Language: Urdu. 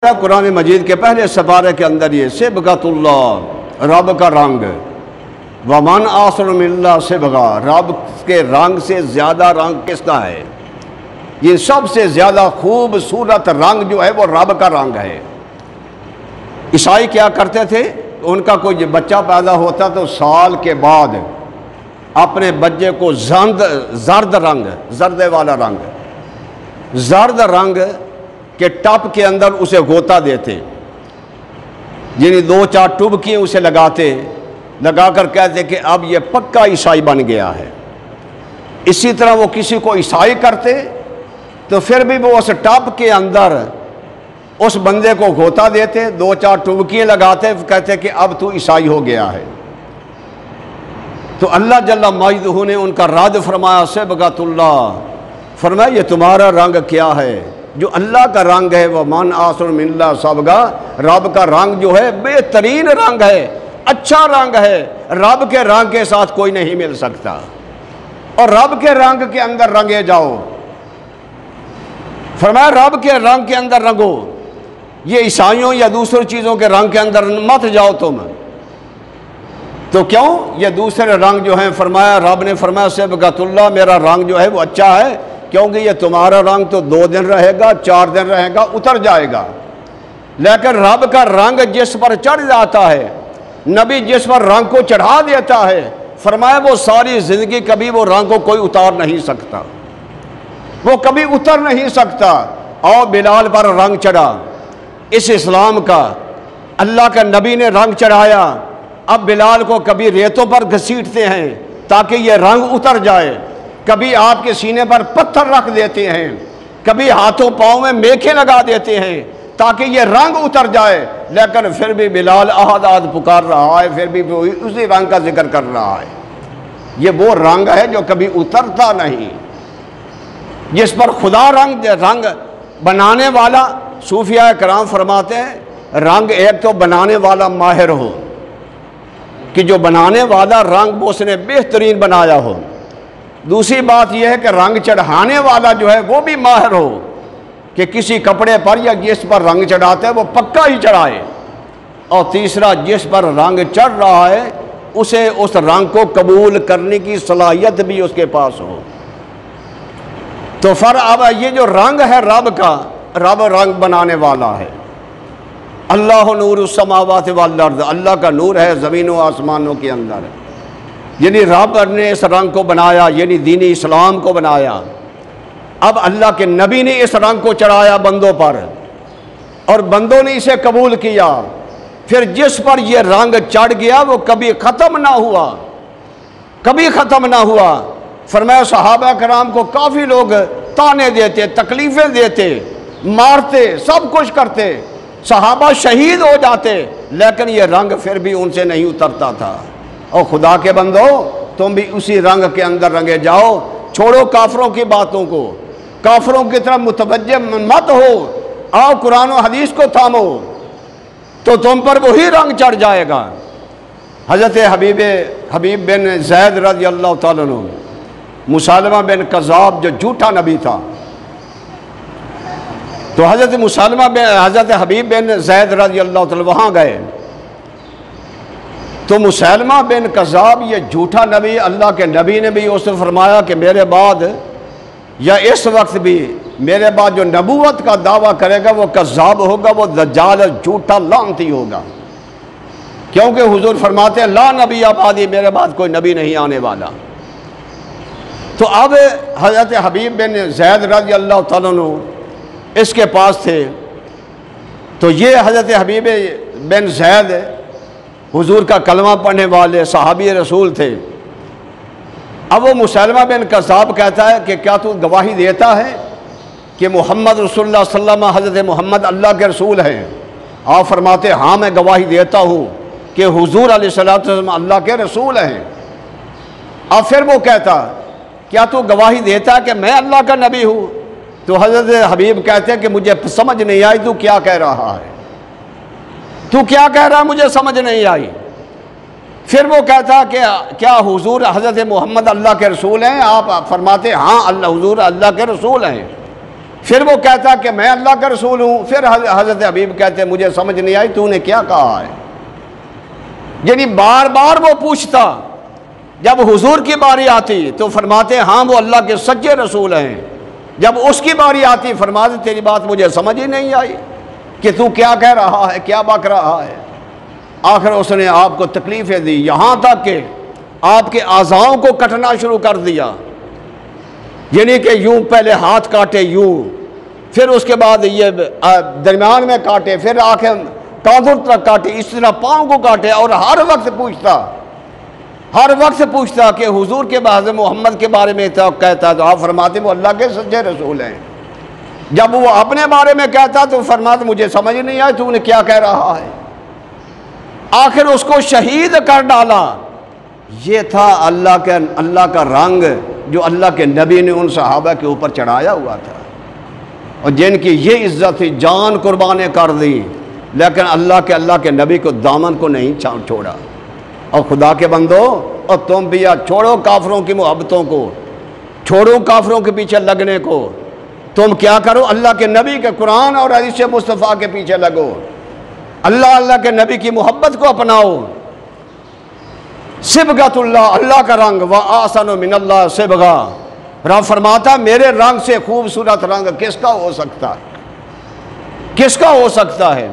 قرآن مجید کے پہلے سپارے کے اندر یہ صبغۃ اللہ، رب کا رنگ، ومن احسن من اللہ صبغہ، رب کے رنگ سے زیادہ رنگ کس کا ہے؟ یہ سب سے زیادہ خوبصورت رنگ جو ہے وہ رب کا رنگ ہے۔ عیسائی کیا کرتے تھے؟ ان کا کوئی بچہ پیدا ہوتا تو سال کے بعد اپنے بچے کو زرد رنگ کہ ٹپ کے اندر اسے غوطہ دیتے، یعنی 2-4 ٹبکیں اسے لگا کر کہتے کہ اب یہ پکا عیسائی بن گیا ہے۔ اسی طرح وہ کسی کو عیسائی کرتے تو پھر بھی وہ اس ٹپ کے اندر اس بندے کو غوطہ دیتے، 2-4 ٹبکیں لگاتے، کہتے کہ اب تو عیسائی ہو گیا ہے۔ تو اللہ جل مجدہ نے ان کا رد فرمایا صبغۃ اللہ، فرمایا یہ تمہارا رنگ کیا ہے؟ جو اللہ کا رنگ ہے وہ من احسن من اللہ صبغہ، رب کا رنگ جو ہے بہترین رنگ ہے، اچھا رنگ ہے، رب کے رنگ کے ساتھ کوئی نہیں مل سکتا، اور رب کے رنگ کے اندر رنگے جاؤ۔ فرمایا رب کے رنگ کے اندر رنگو، یہ عیسائیوں یا دوسری چیزوں کے رنگ کے اندر مت جاؤ تم۔ تو کیوں؟ یہ دوسرے رنگ جو ہیں، فرمایا رب نے فرمایا صبغۃ اللہ، میرا رنگ جو ہے وہ اچھا ہے، کیونکہ یہ تمہارا رنگ تو 2 دن رہے گا، 4 دن رہے گا، اتر جائے گا، لیکن رب کا رنگ جس پر چڑھ جاتا ہے، نبی جس پر رنگ کو چڑھا دیتا ہے، فرمایا وہ ساری زندگی کبھی وہ رنگ کو کوئی اتار نہیں سکتا، وہ کبھی اتر نہیں سکتا۔ اور بلال پر رنگ چڑھا اس اسلام کا، اللہ کا نبی نے رنگ چڑھایا، اب بلال کو کبھی ریتوں پر گھسیٹتے ہیں تاکہ یہ رنگ اتر جائے، کبھی آپ کے سینے پر پتھر رکھ دیتے ہیں، کبھی ہاتھوں پاؤں میں میکھیں لگا دیتے ہیں تاکہ یہ رنگ اتر جائے، لیکن پھر بھی بلال احد احد پکار رہا ہے، پھر بھی وہ اسی رنگ کا ذکر کر رہا ہے۔ یہ وہ رنگ ہے جو کبھی اترتا نہیں، جس پر خدا رنگ بنانے والا، صوفیاء کرام فرماتے ہیں رنگ ایک تو بنانے والا ماہر ہو، کہ جو بنانے والا رنگ اس نے بہترین بنایا ہو، دوسری بات یہ ہے کہ رنگ چڑھانے والا جو ہے وہ بھی ماہر ہو، کہ کسی کپڑے پر یا جس پر رنگ چڑھاتا ہے وہ پکا ہی چڑھائے، اور تیسرا جس پر رنگ چڑھ رہا ہے اسے اس رنگ کو قبول کرنے کی صلاحیت بھی اس کے پاس ہو۔ تو اب یہ جو رنگ ہے رب کا، رب رنگ بنانے والا ہے۔ اللہ نور السماوات والارض، اللہ کا نور ہے زمین و آسمانوں کے اندر، یعنی رب نے اس رنگ کو بنایا، یعنی دین اسلام کو بنایا۔ اب اللہ کے نبی نے اس رنگ کو چڑھایا بندوں پر، اور بندوں نے اسے قبول کیا، پھر جس پر یہ رنگ چڑھ گیا وہ کبھی ختم نہ ہوا، کبھی ختم نہ ہوا۔ فرمایا صحابہ کرام کو کافی لوگ تانے دیتے، تکلیفیں دیتے، مارتے، سب کچھ کرتے، صحابہ شہید ہو جاتے، لیکن یہ رنگ پھر بھی ان سے نہیں اترتا تھا۔ اور خدا کے بندو، تم بھی اسی رنگ کے اندر رنگے جاؤ، چھوڑو کافروں کی باتوں کو، کافروں کی طرف متوجہ مت ہو، آؤ قرآن و حدیث کو تھامو، تو تم پر وہی رنگ چڑھ جائے گا۔ حضرت حبیب بن زید رضی اللہ تعالیٰ عنہ، مسلمہ بن کذاب جو جھوٹا نبی تھا، تو حضرت حبیب بن زید رضی اللہ تعالیٰ وہاں گئے، تو مسلمہ بن کذاب یہ جھوٹا نبی، اللہ کے نبی نے بھی اس سے فرمایا کہ میرے بعد یا اس وقت بھی میرے بعد جو نبوت کا دعویٰ کرے گا وہ کذاب ہوگا، وہ دجال جھوٹا لعنتی ہوگا، کیونکہ حضور فرماتے ہیں لا نبی بعدی، میرے بعد کوئی نبی نہیں آنے والا۔ تو اب حضرت حبیب بن زید رضی اللہ تعالیٰ عنہ اس کے پاس تھے، تو یہ حضرت حبیب بن زید حضور کا کلمہ پڑھنے والے صحابی رسول تھے۔ اب وہ مسلمہ بن کذاب کہتا ہے کہ کیا تو گواہی دیتا ہے کہ محمد رسول اللہ صلی اللہ علیہ وسلم، حضرت محمد اللہ کے رسول ہیں؟ آپ فرماتے ہاں میں گواہی دیتا ہوں کہ حضور علیہ السلام اللہ کے رسول ہیں۔ اب پھر وہ کہتا کیا تو گواہی دیتا ہے کہ میں اللہ کا نبی ہوں؟ تو حضرت حبیب کہتے ہیں کہ مجھے سمجھ نہیں آئی تو کیا کہہ رہا ہے، تو کیا کہہ رہا ہے مجھے سمجھ نہیں آئی۔ پھر وہ کہتا کہ کیا حضور حضرت محمد اللہ کے رسول ہیں؟ آپ فرماتے ہاں اللہ حضور اللہ کے رسول ہیں۔ پھر وہ کہتا کہ میں اللہ کا رسول ہوں. پھر حضرت حبیب کہتے مجھے سمجھ نہیں آئی تو نے کیا کہا ہے. یعنی بار بار وہ پوچھتا. جب حضور کی باری آتی تو فرماتے ہاں وہ اللہ کے سچے رسول ہیں. جب اس کی باری آتی فرماتے تیری بات مجھے سمجھ ہی نہیں آئی کہ تو کیا کہہ رہا ہے, کیا بک رہا ہے. آخر اس نے آپ کو تکلیفیں دی, یہاں تک کہ آپ کے اعضاؤں کو کٹنا شروع کر دیا. یعنی کہ یوں پہلے ہاتھ کاٹے یوں, پھر اس کے بعد یہ درمیان میں کاٹے, پھر آنکھیں کاندھوں تک کاٹے, اس طرح پاؤں کو کاٹے. اور ہر وقت پوچھتا کہ حضور کے بعد محمد کے بارے میں کہتا تو آپ فرماتے وہ اللہ کے سچے رسول ہیں. جب وہ اپنے بارے میں کہتا تو فرماتے مجھے سمجھ نہیں آئی تو نے کیا کہہ رہا ہے. آخر اس کو شہید کر ڈالا. یہ تھا اللہ کا رنگ جو اللہ کے نبی نے ان صحابہ کے اوپر چڑھایا ہوا تھا, اور جن کی یہ عزت تھی جان قربانیں کر دی, لیکن اللہ کے نبی کو دامن کو نہیں چھوڑا. اور خدا کے بندو, اور تم بھی چھوڑو کافروں کی محبتوں کو, چھوڑو کافروں کے پیچھے لگنے کو. تم کیا کرو, اللہ کے نبی کے قرآن اور حدیث مصطفیٰ کے پیچھے لگو. اللہ کے نبی کی محبت کو اپناؤ. صبغۃ اللہ کا رنگ, وَآسَنُ مِنَ اللَّهِ صِبْغَةً. رب فرماتا میرے رنگ سے خوبصورت رنگ کس کا ہو سکتا ہے, کس کا ہو سکتا ہے.